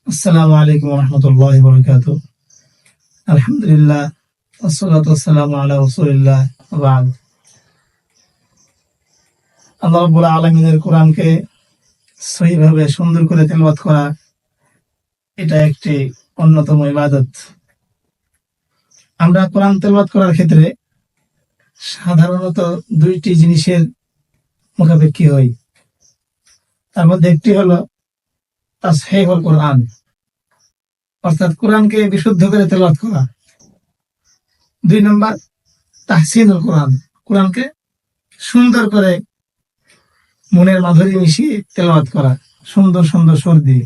আসসালামু আলাইকুম ওয়া রাহমাতুল্লাহি ওয়া বারাকাতুহু। আলহামদুলিল্লাহ ওয়াসসালাতু ওয়াসসালামু আলা রাসূলিল্লাহ ওয়া বা'দ। আল্লাহ রাব্বুল আলামিনের কোরআনকে সহিভাবে সুন্দর করে তেলাওয়াত করা এটা একটি অন্যতম ইবাদত। আমরা কোরআন তেলাওয়াত করার ক্ষেত্রে সাধারণত দুইটি জিনিসের মুখাপেক্ষী হই। তার মধ্যে একটি হলো তাসহিহুল কোরআন, অর্থাৎ কোরআনকে বিশুদ্ধ করে তেলাওয়াত করা। ২ নম্বর তাহসিনুল কোরআন, কোরআনকে সুন্দর করে মনের মাধুরী মিশিয়ে তেলাওয়াত করা, সুন্দর সুন্দর সুর দিয়ে।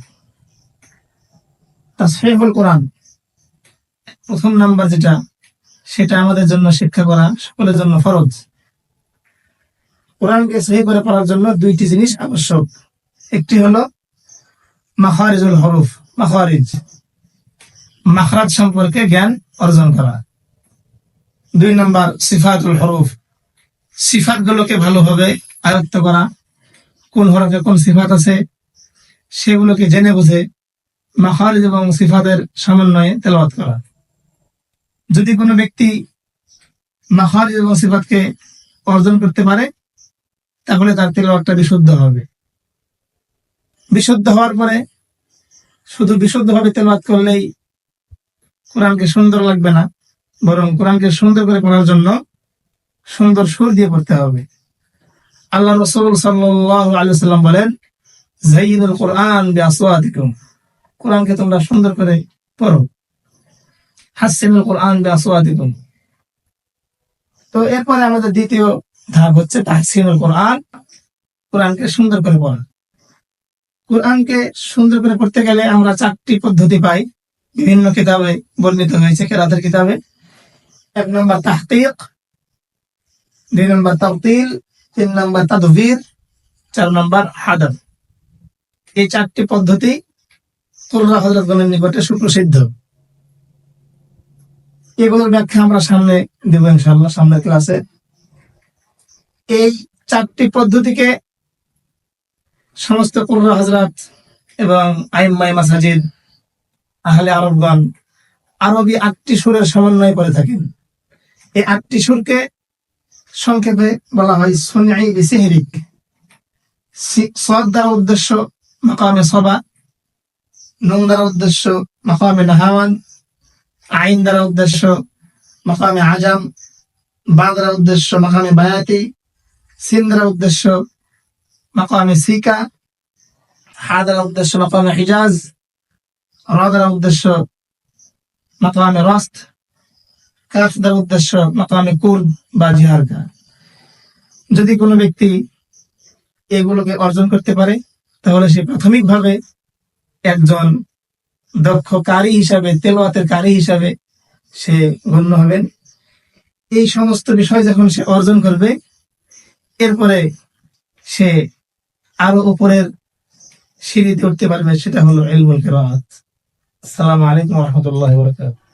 তাসহিহুল কোরআন প্রথম নাম্বার যেটা, সেটা আমাদের জন্য শিক্ষা করা সকলের জন্য ফরজ। কোরআনকে সহি করে পড়ার জন্য দুইটি জিনিস আবশ্যক। একটি হলো মাখারিজুল হরুফ, মাখরাজ সম্পর্কে জ্ঞান অর্জন করা। ২ নম্বর সিফাতুল হরুফ, সিফাতগুলোকে ভালোভাবে আয়ত্ত করা, কোন হরফে কোন সিফাত আছে সেগুলোকে জেনে বুঝে মাখারিজ এবং সিফাতের সমন্বয়ে তেলাওয়াত করা। যদি কোনো ব্যক্তি মাখারিজ এবং সিফাতকে অর্জন করতে পারে তাহলে তার তেলাওয়াতটা বিশুদ্ধ হবে। বিশুদ্ধ হওয়ার পরে শুধু বিশুদ্ধভাবে তেলাওয়াত করলেই কোরআনকে সুন্দর লাগবে না, বরং কোরআনকে সুন্দর করে পড়ার জন্য সুন্দর সুর দিয়ে পড়তে হবে। আল্লাহ রাসূল সাল্লাল্লাহু আলাইহি ওয়াসাল্লাম বলেন, যায়িনুল কোরআন বিআসওয়াতিকুম, কোরআনকে তোমরা সুন্দর করে পড়ো। হাসিনুল কোরআন বিআসওয়াতিকুম। তো এরপরে আমাদের দ্বিতীয় ধাপ হচ্ছে তাহসিনুল কোরআন, কোরআনকে সুন্দর করে পড়া। কোরআনকে সুন্দর করে পড়তে গেলে আমরা 4টি পদ্ধতি পাই, বিভিন্ন কিতাবে বর্ণিত হয়েছে, কেরাতের কিতাবে। 1 নম্বর তাহকিক, 2 নম্বর তারতিল, 3 নম্বর তাদবীর, 4 নম্বর হাদাব। এই 4টি পদ্ধতি কুররা হযরতগণের নিকটে সুপ্রসিদ্ধ। এগুলোর ব্যাখ্যা আমরা সামনে দেব ইনশাআল্লাহ, সামনের ক্লাসে। এই 4টি পদ্ধতিকে সমস্ত কুররা হযরত এবং আইম্মায়ে মাসাজিদ, আহলে আরবগণ আরবি 8টি সুরের সমন্বয় করে থাকেন। এই 8টি সুরকে সংক্ষেপে বলা হয় সুনঈ বিসিহরিক। সাদ দ্বারা উদ্দেশ্য মাকামে সবা, নুন দ্বারা উদ্দেশ্য মাকামে নাহাওয়ান, আইন দ্বারা উদ্দেশ্য মাকামে আজাম, বা দ্বারা উদ্দেশ্য মাকামে বায়াতি, সিন দ্বারা উদ্দেশ্য মাকামে সিকা, হা দ্বারা উদ্দেশ্য মাকামে হিজাজ, রা দ্বারা উদ্দেশ্য মাকামে রাস্ত, কাফ দ্বারা উদ্দেশ্য মাকামে কুর্দ বা জিহারকা। যদি কোনো ব্যক্তি এগুলোকে অর্জন করতে পারে তাহলে সে প্রাথমিকভাবে একজন দক্ষ কারি হিসাবে, তেলাওয়াতের কারি হিসাবে সে গণ্য হবেন। এই সমস্ত বিষয় যখন সে অর্জন করবে, এরপরে সে আরো উপরের সিঁড়িতে উঠতে পারবে, সেটা হলো ইলমুল কিরাআত। আসসালামু আলাইকুম ওয়া রাহমাতুল্লাহি ওয়া বারাকাতুহু।